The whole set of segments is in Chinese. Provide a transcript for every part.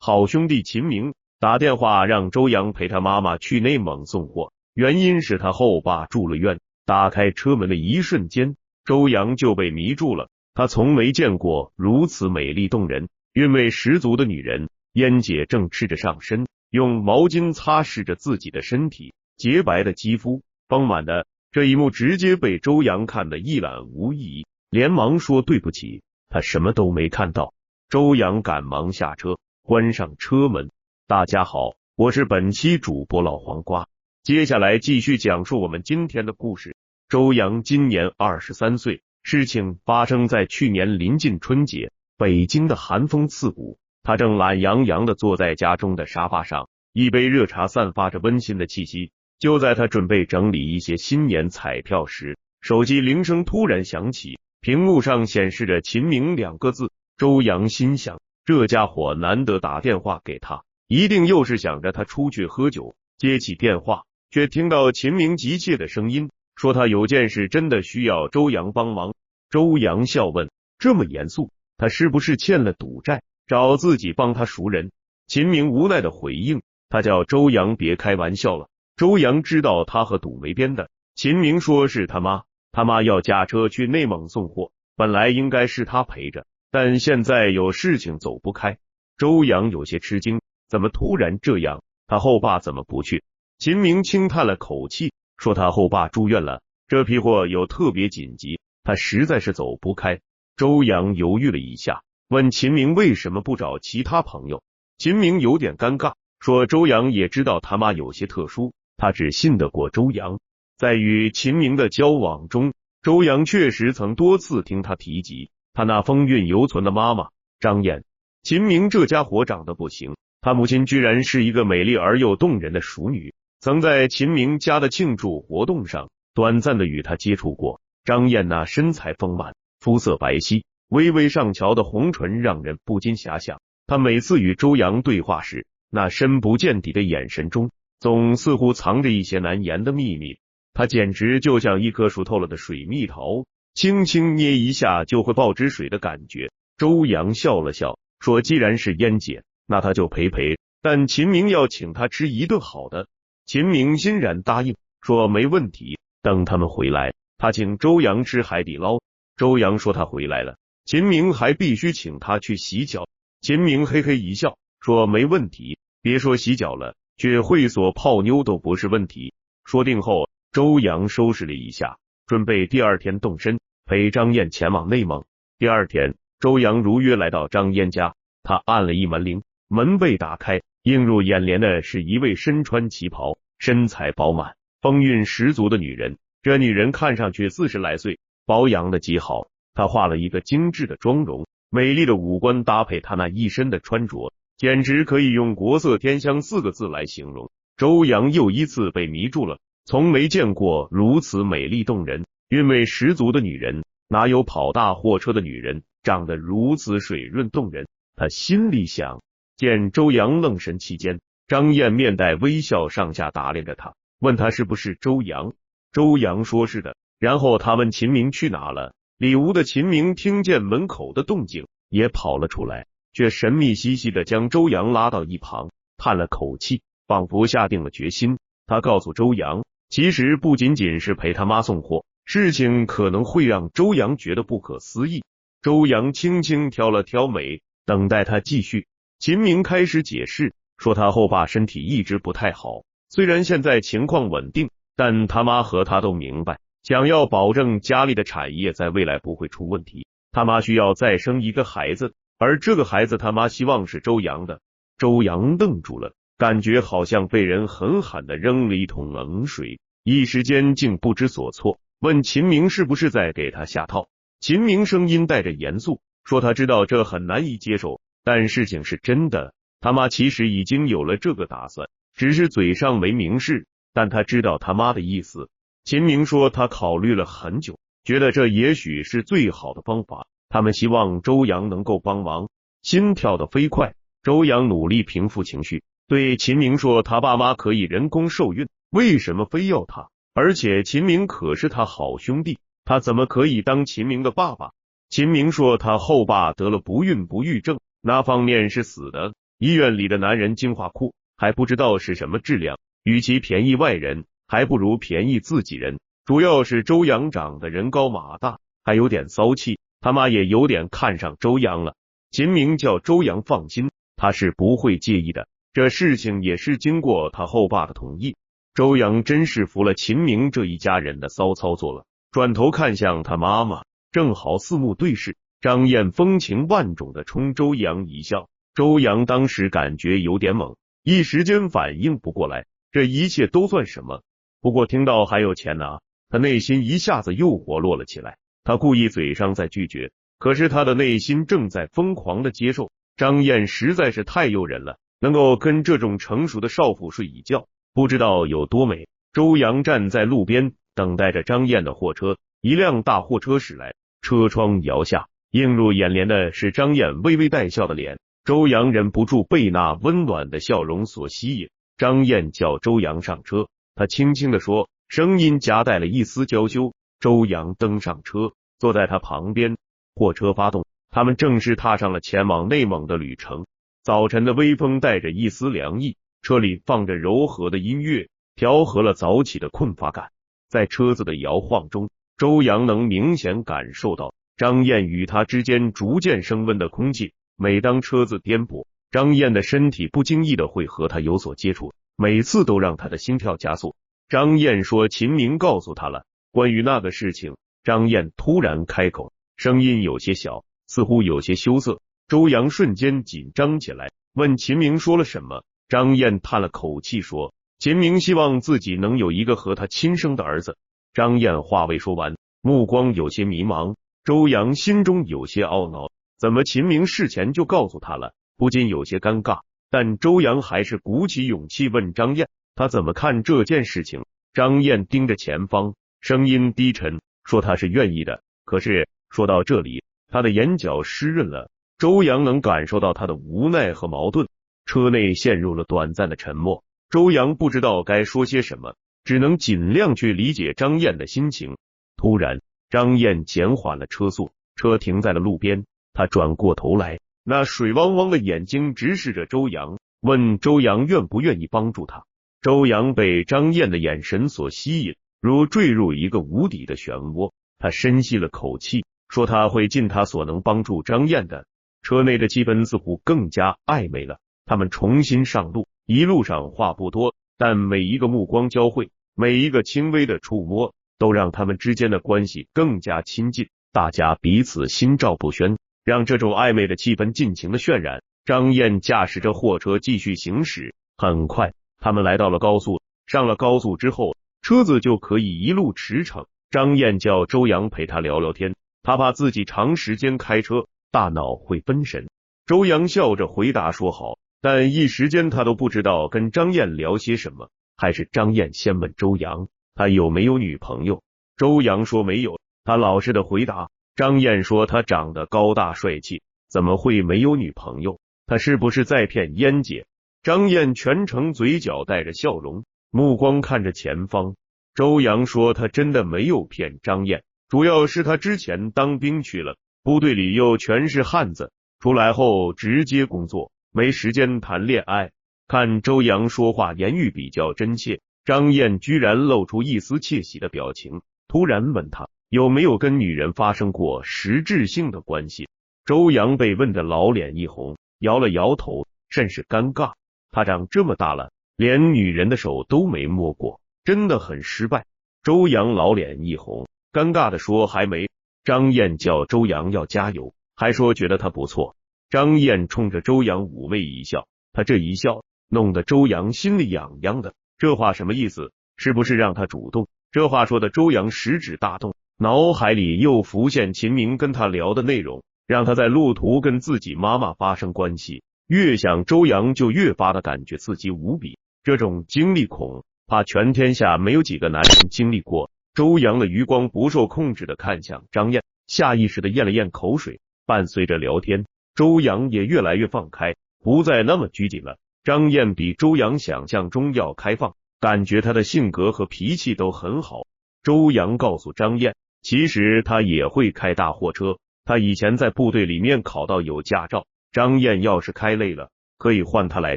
好兄弟秦明打电话让周阳陪他妈妈去内蒙送货，原因是他后爸住了院。打开车门的一瞬间，周阳就被迷住了。他从没见过如此美丽动人、韵味十足的女人。燕姐正赤着上身，用毛巾擦拭着自己的身体，洁白的肌肤，丰满的。这一幕直接被周阳看得一览无遗，连忙说对不起，他什么都没看到。周阳赶忙下车，关上车门。大家好，我是本期主播老黄瓜，接下来继续讲述我们今天的故事。周阳今年23岁，事情发生在去年临近春节，北京的寒风刺骨，他正懒洋洋地坐在家中的沙发上，一杯热茶散发着温馨的气息。就在他准备整理一些新年彩票时，手机铃声突然响起，屏幕上显示着秦明2个字。周阳心想，这家伙难得打电话给他，一定又是想着他出去喝酒。接起电话，却听到秦明急切的声音，说他有件事真的需要周阳帮忙。周阳笑问，这么严肃，他是不是欠了赌债，找自己帮他赎人？秦明无奈的回应，他叫周阳别开玩笑了。周阳知道他和赌没边的。秦明说是他妈要驾车去内蒙送货，本来应该是他陪着，但现在有事情走不开。周阳有些吃惊，怎么突然这样？他后爸怎么不去？秦明轻叹了口气，说他后爸住院了，这批货有特别紧急，他实在是走不开。周阳犹豫了一下，问秦明为什么不找其他朋友。秦明有点尴尬，说周阳也知道他妈有些特殊，他只信得过周阳。在与秦明的交往中，周阳确实曾多次听他提及他那风韵犹存的妈妈张燕。秦明这家伙长得不行，他母亲居然是一个美丽而又动人的熟女，曾在秦明家的庆祝活动上短暂的与他接触过。张燕那身材丰满，肤色白皙，微微上翘的红唇让人不禁遐想。他每次与周阳对话时，那深不见底的眼神中总似乎藏着一些难言的秘密，他简直就像一颗熟透了的水蜜桃，轻轻捏一下就会爆汁水的感觉。周阳笑了笑，说既然是燕姐，那他就陪陪，但秦明要请他吃一顿好的。秦明欣然答应，说没问题，等他们回来，他请周阳吃海底捞。周阳说他回来了，秦明还必须请他去洗脚。秦明嘿嘿一笑，说没问题，别说洗脚了，去会所泡妞都不是问题。说定后，周阳收拾了一下，准备第二天动身，陪张燕前往内蒙。第二天，周阳如约来到张燕家，他按了一门铃，门被打开，映入眼帘的是一位身穿旗袍、身材饱满、风韵十足的女人。这女人看上去40来岁，保养的极好，她画了一个精致的妆容，美丽的五官搭配她那一身的穿着，简直可以用国色天香4个字来形容。周阳又一次被迷住了，从没见过如此美丽动人、韵味十足的女人，哪有跑大货车的女人长得如此水润动人？他心里想。见周阳愣神期间，张燕面带微笑上下打量着他，问他是不是周阳。周阳说是的，然后他问秦明去哪了。里屋的秦明听见门口的动静，也跑了出来，却神秘兮兮的将周阳拉到一旁，叹了口气，仿佛下定了决心。他告诉周阳，其实不仅仅是陪他妈送货，事情可能会让周阳觉得不可思议。周阳轻轻挑了挑眉，等待他继续。秦明开始解释，说他后爸身体一直不太好，虽然现在情况稳定，但他妈和他都明白，想要保证家里的产业在未来不会出问题，他妈需要再生一个孩子，而这个孩子他妈希望是周阳的。周阳愣住了，感觉好像被人狠狠地扔了一桶冷水，一时间竟不知所措，问秦明是不是在给他下套。秦明声音带着严肃，说他知道这很难以接受，但事情是真的，他妈其实已经有了这个打算，只是嘴上没明示，但他知道他妈的意思。秦明说他考虑了很久，觉得这也许是最好的方法，他们希望周阳能够帮忙。心跳得飞快，周阳努力平复情绪，对秦明说他爸妈可以人工受孕，为什么非要他？而且秦明可是他好兄弟，他怎么可以当秦明的爸爸？秦明说他后爸得了不孕不育症，那方面是死的，医院里的男人精华库还不知道是什么质量，与其便宜外人，还不如便宜自己人。主要是周阳长得人高马大，还有点骚气，他妈也有点看上周阳了。秦明叫周阳放心，他是不会介意的。这事情也是经过他后爸的同意。周阳真是服了秦明这一家人的骚操作了，转头看向他妈妈，正好四目对视。张燕风情万种的冲周阳一笑，周阳当时感觉有点懵，一时间反应不过来，这一切都算什么？不过听到还有钱拿，他内心一下子又活络了起来。他故意嘴上在拒绝，可是他的内心正在疯狂的接受。张燕实在是太诱人了，能够跟这种成熟的少妇睡一觉，不知道有多美。周阳站在路边等待着张燕的货车，一辆大货车驶来，车窗摇下，映入眼帘的是张燕微微带笑的脸。周阳忍不住被那温暖的笑容所吸引。张燕叫周阳上车，他轻轻地说，声音夹带了一丝娇羞。周阳登上车，坐在他旁边。货车发动，他们正式踏上了前往内蒙的旅程。早晨的微风带着一丝凉意，车里放着柔和的音乐，调和了早起的困乏感。在车子的摇晃中，周阳能明显感受到张燕与他之间逐渐升温的空气。每当车子颠簸，张燕的身体不经意的会和他有所接触，每次都让他的心跳加速。张燕说秦明告诉他了关于那个事情。张燕突然开口，声音有些小，似乎有些羞涩。周阳瞬间紧张起来，问秦明说了什么。张燕叹了口气说，秦明希望自己能有一个和他亲生的儿子。张燕话未说完，目光有些迷茫。周阳心中有些懊恼，怎么秦明事前就告诉他了，不禁有些尴尬。但周阳还是鼓起勇气问张燕，他怎么看这件事情。张燕盯着前方，声音低沉，说他是愿意的。可是说到这里，他的眼角湿润了。周阳能感受到他的无奈和矛盾。车内陷入了短暂的沉默，周阳不知道该说些什么，只能尽量去理解张燕的心情。突然，张燕减缓了车速，车停在了路边。他转过头来，那水汪汪的眼睛直视着周阳，问周阳愿不愿意帮助他。周阳被张燕的眼神所吸引，如坠入一个无底的漩涡。他深吸了口气，说他会尽他所能帮助张燕的。车内的气氛似乎更加暧昧了。他们重新上路，一路上话不多，但每一个目光交汇，每一个轻微的触摸，都让他们之间的关系更加亲近。大家彼此心照不宣，让这种暧昧的气氛尽情的渲染。张燕驾驶着货车继续行驶，很快他们来到了高速。上了高速之后，车子就可以一路驰骋。张燕叫周阳陪他聊聊天，他怕自己长时间开车，大脑会分神。周阳笑着回答说好，但一时间他都不知道跟张燕聊些什么。还是张燕先问周阳，他有没有女朋友？周阳说没有，他老实的回答。张燕说他长得高大帅气，怎么会没有女朋友？他是不是在骗燕姐？张燕全程嘴角带着笑容，目光看着前方。周阳说他真的没有骗张燕，主要是他之前当兵去了，部队里又全是汉子，出来后直接工作，没时间谈恋爱。看周阳说话言语比较真切，张燕居然露出一丝窃喜的表情，突然问他有没有跟女人发生过实质性的关系。周阳被问得老脸一红，摇了摇头，甚是尴尬。他长这么大了，连女人的手都没摸过，真的很失败。周阳老脸一红，尴尬的说还没。张燕叫周阳要加油，还说觉得他不错。张燕冲着周阳妩媚一笑，他这一笑弄得周阳心里痒痒的。这话什么意思？是不是让他主动？这话说的周阳食指大动，脑海里又浮现秦明跟他聊的内容，让他在路途跟自己妈妈发生关系。越想周阳就越发的感觉刺激无比，这种经历恐怕全天下没有几个男人经历过。周阳的余光不受控制的看向张燕，下意识的咽了咽口水。伴随着聊天，周阳也越来越放开，不再那么拘谨了。张燕比周阳想象中要开放，感觉他的性格和脾气都很好。周阳告诉张燕，其实他也会开大货车，他以前在部队里面考到有驾照。张燕要是开累了，可以换他来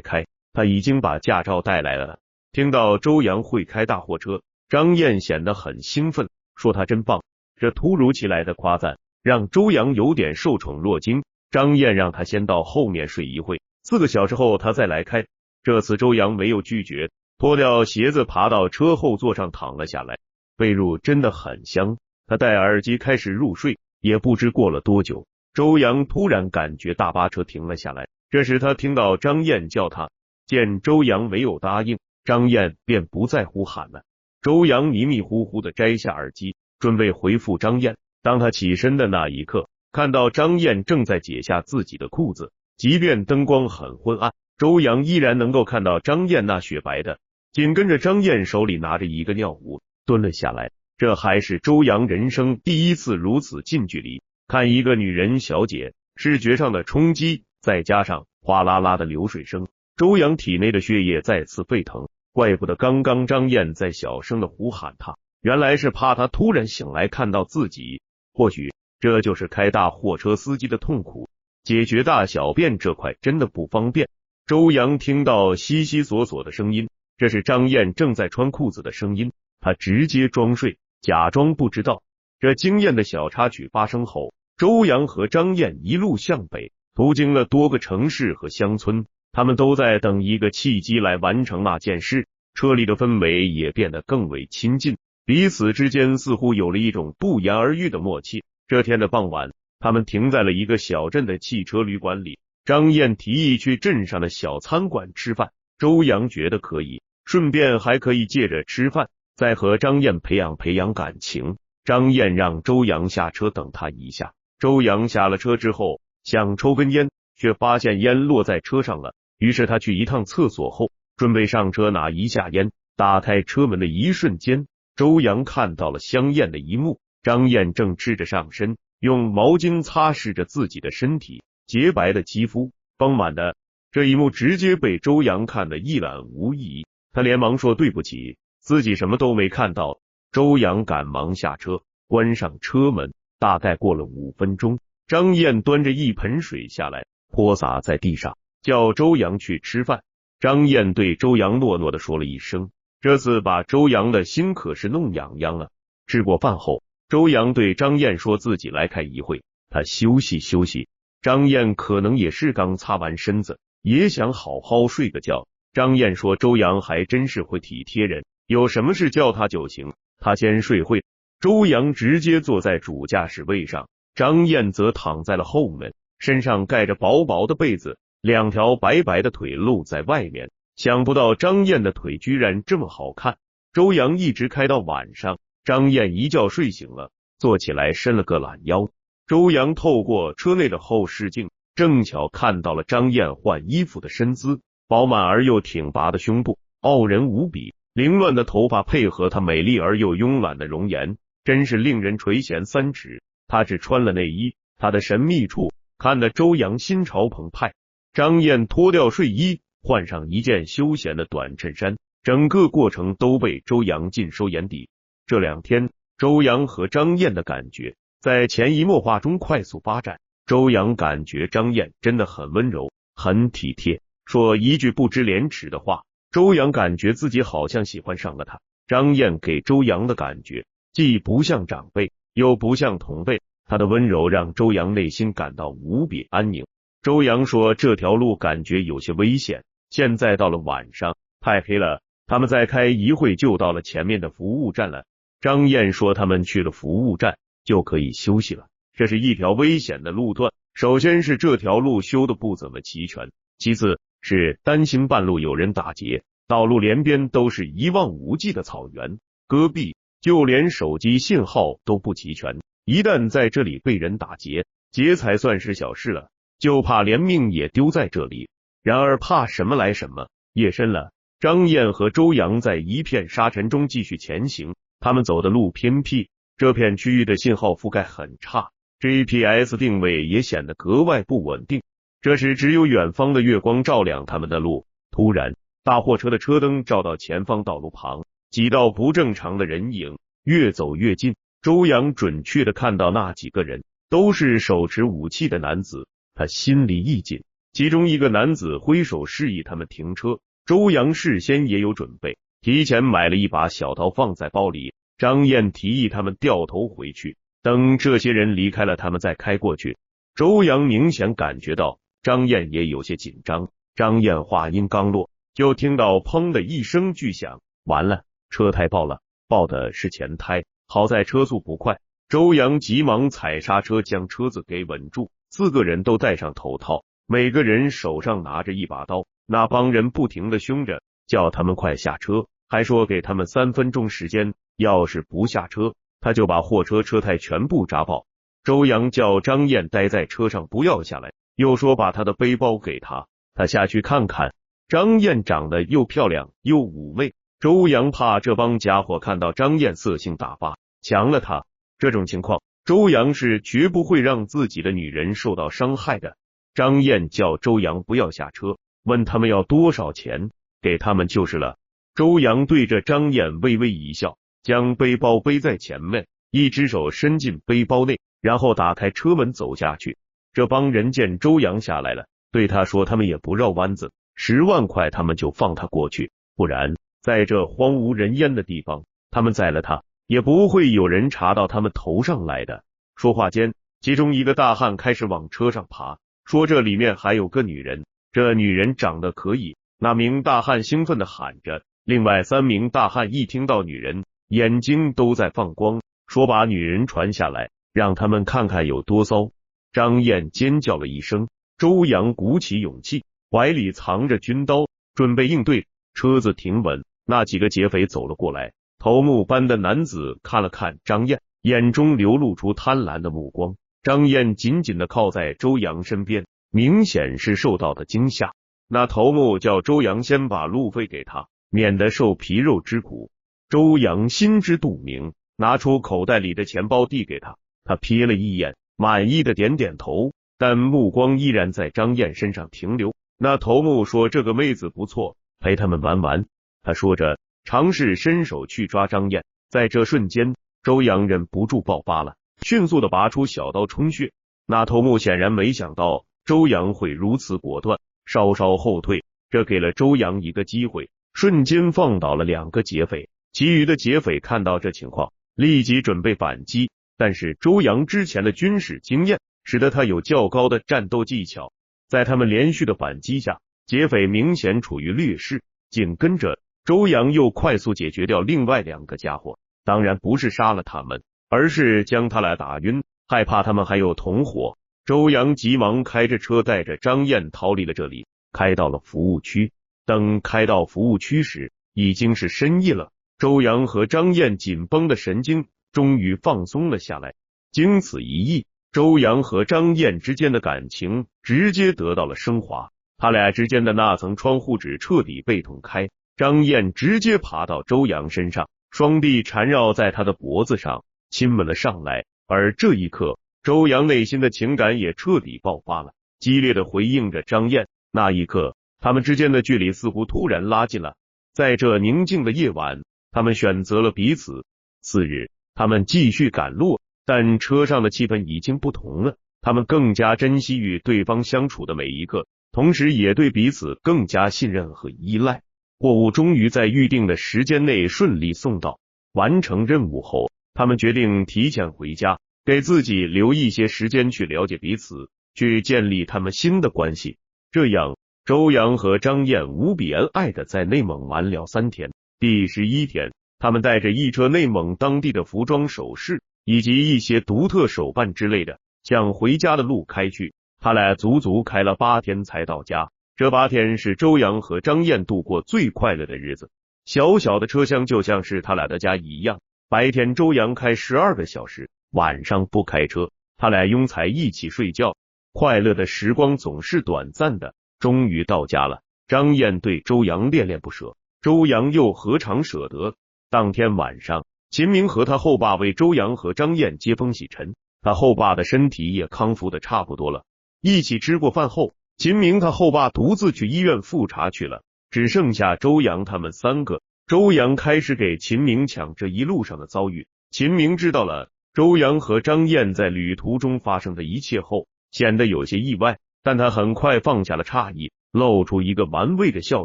开，他已经把驾照带来了。听到周阳会开大货车，张燕显得很兴奋，说他真棒。这突如其来的夸赞让周阳有点受宠若惊。张燕让他先到后面睡一会，4个小时后他再来开。这次周阳没有拒绝，脱掉鞋子爬到车后座上躺了下来。被褥真的很香，他戴耳机开始入睡。也不知过了多久，周阳突然感觉大巴车停了下来。这时他听到张燕叫他，见周阳没有答应，张燕便不再呼喊了。周阳迷迷糊糊的摘下耳机，准备回复张燕。当他起身的那一刻，看到张燕正在解下自己的裤子，即便灯光很昏暗，周阳依然能够看到张燕那雪白的。紧跟着张燕手里拿着一个尿壶，蹲了下来。这还是周阳人生第一次如此近距离看一个女人小姐，视觉上的冲击再加上哗啦啦的流水声，周阳体内的血液再次沸腾。怪不得刚刚张燕在小声的呼喊他，原来是怕他突然醒来看到自己。或许这就是开大货车司机的痛苦，解决大小便这块真的不方便。周阳听到悉悉索索的声音，这是张燕正在穿裤子的声音，他直接装睡，假装不知道。这惊艳的小插曲发生后，周阳和张燕一路向北，途经了多个城市和乡村，他们都在等一个契机来完成那件事。车里的氛围也变得更为亲近，彼此之间似乎有了一种不言而喻的默契。这天的傍晚，他们停在了一个小镇的汽车旅馆里。张燕提议去镇上的小餐馆吃饭，周阳觉得可以，顺便还可以借着吃饭再和张燕培养感情。张燕让周阳下车等他一下。周阳下了车之后想抽根烟，却发现烟落在车上了，于是他去一趟厕所后准备上车拿一下烟。打开车门的一瞬间，周阳看到了香艳的一幕，张燕正赤着上身，用毛巾擦拭着自己的身体，洁白的肌肤，丰满的。这一幕直接被周阳看得一览无遗，他连忙说对不起，自己什么都没看到。周阳赶忙下车，关上车门。大概过了5分钟，张燕端着一盆水下来，泼洒在地上，叫周阳去吃饭。张燕对周阳诺诺的说了一声，这次把周阳的心可是弄痒痒了。吃过饭后，周阳对张燕说自己来开一会，他休息休息。张燕可能也是刚擦完身子，也想好好睡个觉。张燕说周阳还真是会体贴人，有什么事叫他就行，他先睡会。周阳直接坐在主驾驶位上，张燕则躺在了后面，身上盖着薄薄的被子，2条白白的腿露在外面。想不到张燕的腿居然这么好看。周阳一直开到晚上，张燕一觉睡醒了，坐起来伸了个懒腰。周阳透过车内的后视镜，正巧看到了张燕换衣服的身姿，饱满而又挺拔的胸部，傲人无比。凌乱的头发配合她美丽而又慵懒的容颜，真是令人垂涎3尺。她只穿了内衣，她的神秘处看得周阳心潮澎湃。张燕脱掉睡衣，换上一件休闲的短衬衫，整个过程都被周阳尽收眼底。这2天，周阳和张燕的感觉在潜移默化中快速发展。周阳感觉张燕真的很温柔，很体贴，说一句不知廉耻的话，周阳感觉自己好像喜欢上了她。张燕给周阳的感觉既不像长辈，又不像同辈，她的温柔让周阳内心感到无比安宁。周阳说这条路感觉有些危险，现在到了晚上，太黑了，他们再开一会就到了前面的服务站了。张燕说他们去了服务站就可以休息了。这是一条危险的路段，首先是这条路修的不怎么齐全，其次是担心半路有人打劫，道路连边都是一望无际的草原戈壁，就连手机信号都不齐全，一旦在这里被人打劫，劫财算是小事了，就怕连命也丢在这里。然而怕什么来什么，夜深了，张燕和周阳在一片沙尘中继续前行。他们走的路偏僻，这片区域的信号覆盖很差， GPS 定位也显得格外不稳定。这时只有远方的月光照亮他们的路。突然，大货车的车灯照到前方道路旁几道不正常的人影，越走越近。周阳准确的看到那几个人都是手持武器的男子，他心里一紧，其中一个男子挥手示意他们停车。周扬事先也有准备，提前买了一把小刀放在包里。张燕提议他们掉头回去，等这些人离开了，他们再开过去。周扬明显感觉到张燕也有些紧张。张燕话音刚落，就听到砰的一声巨响，完了，车胎爆了，爆的是前胎，好在车速不快。周扬急忙踩刹车将车子给稳住，四个人都戴上头套，每个人手上拿着一把刀。那帮人不停的凶着，叫他们快下车，还说给他们3分钟时间，要是不下车，他就把货车车胎全部扎爆。周扬叫张燕待在车上不要下来，又说把他的背包给他，他下去看看。张燕长得又漂亮又妩媚，周扬怕这帮家伙看到张燕色性大发，强了他。这种情况，周扬是绝不会让自己的女人受到伤害的。张燕叫周扬不要下车，问他们要多少钱，给他们就是了。周扬对着张燕微微一笑，将背包背在前面，一只手伸进背包内，然后打开车门走下去。这帮人见周扬下来了，对他说他们也不绕弯子，10万块他们就放他过去，不然在这荒无人烟的地方，他们宰了他也不会有人查到他们头上来的。说话间，其中一个大汉开始往车上爬，说这里面还有个女人，这女人长得可以。那名大汉兴奋地喊着，另外3名大汉一听到女人，眼睛都在放光，说把女人传下来，让他们看看有多骚。张燕尖叫了一声，周扬鼓起勇气，怀里藏着军刀，准备应对。车子停稳，那几个劫匪走了过来，头目般的男子看了看张燕，眼中流露出贪婪的目光。张燕紧紧地靠在周扬身边，明显是受到的惊吓。那头目叫周扬先把路费给他，免得受皮肉之苦。周扬心知肚明，拿出口袋里的钱包递给他，他瞥了一眼，满意的点点头，但目光依然在张燕身上停留。那头目说这个妹子不错，陪他们玩玩。他说着尝试伸手去抓张燕，在这瞬间，周扬忍不住爆发了，迅速的拔出小刀冲血。那头目显然没想到周扬会如此果断，稍稍后退，这给了周扬一个机会，瞬间放倒了2个劫匪。其余的劫匪看到这情况，立即准备反击，但是周扬之前的军事经验使得他有较高的战斗技巧，在他们连续的反击下，劫匪明显处于劣势。紧跟着，周扬又快速解决掉另外2个家伙，当然不是杀了他们，而是将他俩打晕，害怕他们还有同伙。周扬急忙开着车带着张燕逃离了这里，开到了服务区。等开到服务区时，已经是深夜了。周扬和张燕紧绷的神经终于放松了下来。经此一役，周扬和张燕之间的感情直接得到了升华，他俩之间的那层窗户纸彻底被捅开。张燕直接爬到周扬身上，双臂缠绕在他的脖子上，亲吻了上来。而这一刻，周扬内心的情感也彻底爆发了，激烈的回应着张燕。那一刻，他们之间的距离似乎突然拉近了。在这宁静的夜晚，他们选择了彼此。次日，他们继续赶路，但车上的气氛已经不同了，他们更加珍惜与对方相处的每一刻，同时也对彼此更加信任和依赖。货物终于在预定的时间内顺利送到。完成任务后，他们决定提前回家，给自己留一些时间去了解彼此，去建立他们新的关系。这样，周扬和张燕无比恩爱的在内蒙玩了3天。第11天，他们带着一车内蒙当地的服装首饰以及一些独特手办之类的，向回家的路开去。他俩足足开了8天才到家。这8天是周扬和张燕度过最快乐的日子。小小的车厢就像是他俩的家一样。白天周扬开12个小时，晚上不开车，他俩拥才一起睡觉。快乐的时光总是短暂的。终于到家了，张燕对周扬恋恋不舍，周扬又何尝舍得。当天晚上，秦明和他后爸为周扬和张燕接风洗尘，他后爸的身体也康复的差不多了。一起吃过饭后，秦明他后爸独自去医院复查去了，只剩下周扬他们3个。周扬开始给秦明讲这一路上的遭遇。秦明知道了周扬和张燕在旅途中发生的一切后，显得有些意外，但他很快放下了诧异，露出一个玩味的笑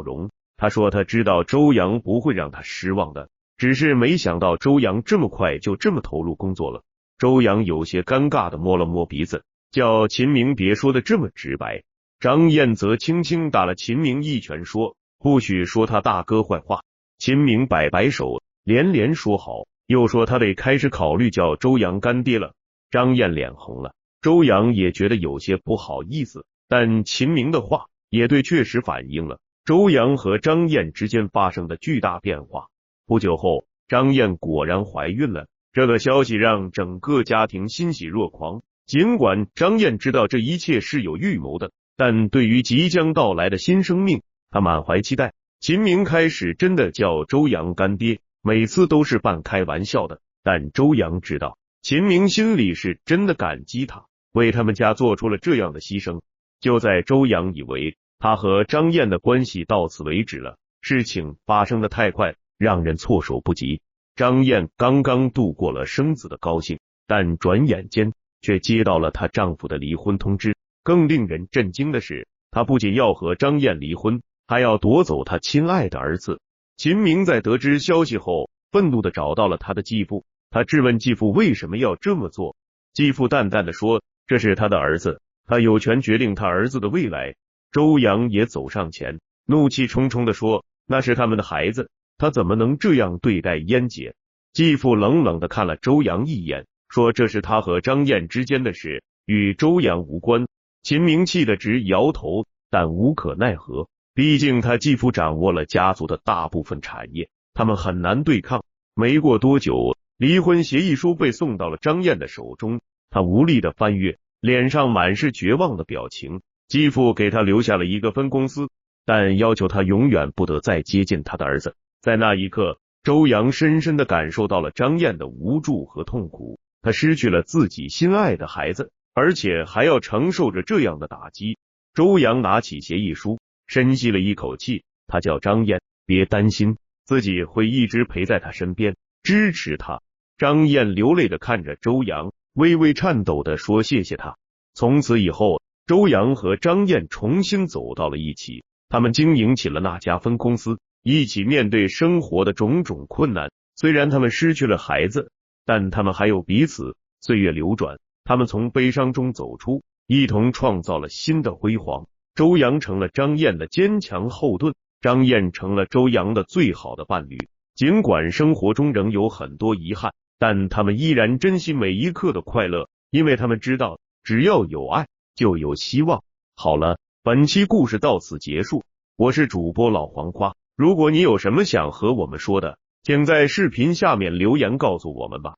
容。他说他知道周扬不会让他失望的，只是没想到周扬这么快就这么投入工作了。周扬有些尴尬的摸了摸鼻子，叫秦明别说的这么直白。张燕则轻轻打了秦明一拳，说不许说他大哥坏话。秦明摆摆手，连连说好，又说他得开始考虑叫周扬干爹了。张燕脸红了，周扬也觉得有些不好意思，但秦明的话也对，确实反映了周扬和张燕之间发生的巨大变化。不久后，张燕果然怀孕了，这个消息让整个家庭欣喜若狂。尽管张燕知道这一切是有预谋的，但对于即将到来的新生命，她满怀期待。秦明开始真的叫周扬干爹，每次都是半开玩笑的，但周扬知道秦明心里是真的感激他，为他们家做出了这样的牺牲。就在周扬以为他和张燕的关系到此为止了，事情发生的太快，让人措手不及。张燕刚刚度过了生子的高兴，但转眼间却接到了她丈夫的离婚通知。更令人震惊的是，她不仅要和张燕离婚，还要夺走她亲爱的儿子。秦明在得知消息后，愤怒地找到了他的继父，他质问继父为什么要这么做。继父淡淡地说，这是他的儿子，他有权决定他儿子的未来。周扬也走上前，怒气冲冲地说，那是他们的孩子，他怎么能这样对待燕姐？继父冷冷地看了周扬一眼，说这是他和张燕之间的事，与周扬无关。秦明气得直摇头，但无可奈何，毕竟他继父掌握了家族的大部分产业，他们很难对抗。没过多久，离婚协议书被送到了张燕的手中，他无力的翻阅，脸上满是绝望的表情。继父给他留下了一个分公司，但要求他永远不得再接近他的儿子。在那一刻，周扬深深的感受到了张燕的无助和痛苦，他失去了自己心爱的孩子，而且还要承受着这样的打击。周扬拿起协议书，深吸了一口气，他叫张燕别担心，自己会一直陪在他身边，支持他。张燕流泪的看着周扬，微微颤抖的说谢谢他。从此以后，周扬和张燕重新走到了一起，他们经营起了那家分公司，一起面对生活的种种困难。虽然他们失去了孩子，但他们还有彼此。岁月流转，他们从悲伤中走出，一同创造了新的辉煌。周扬成了张燕的坚强后盾，张燕成了周扬的最好的伴侣。尽管生活中仍有很多遗憾，但他们依然珍惜每一刻的快乐，因为他们知道，只要有爱，就有希望。好了，本期故事到此结束，我是主播老黄瓜。如果你有什么想和我们说的，请在视频下面留言告诉我们吧。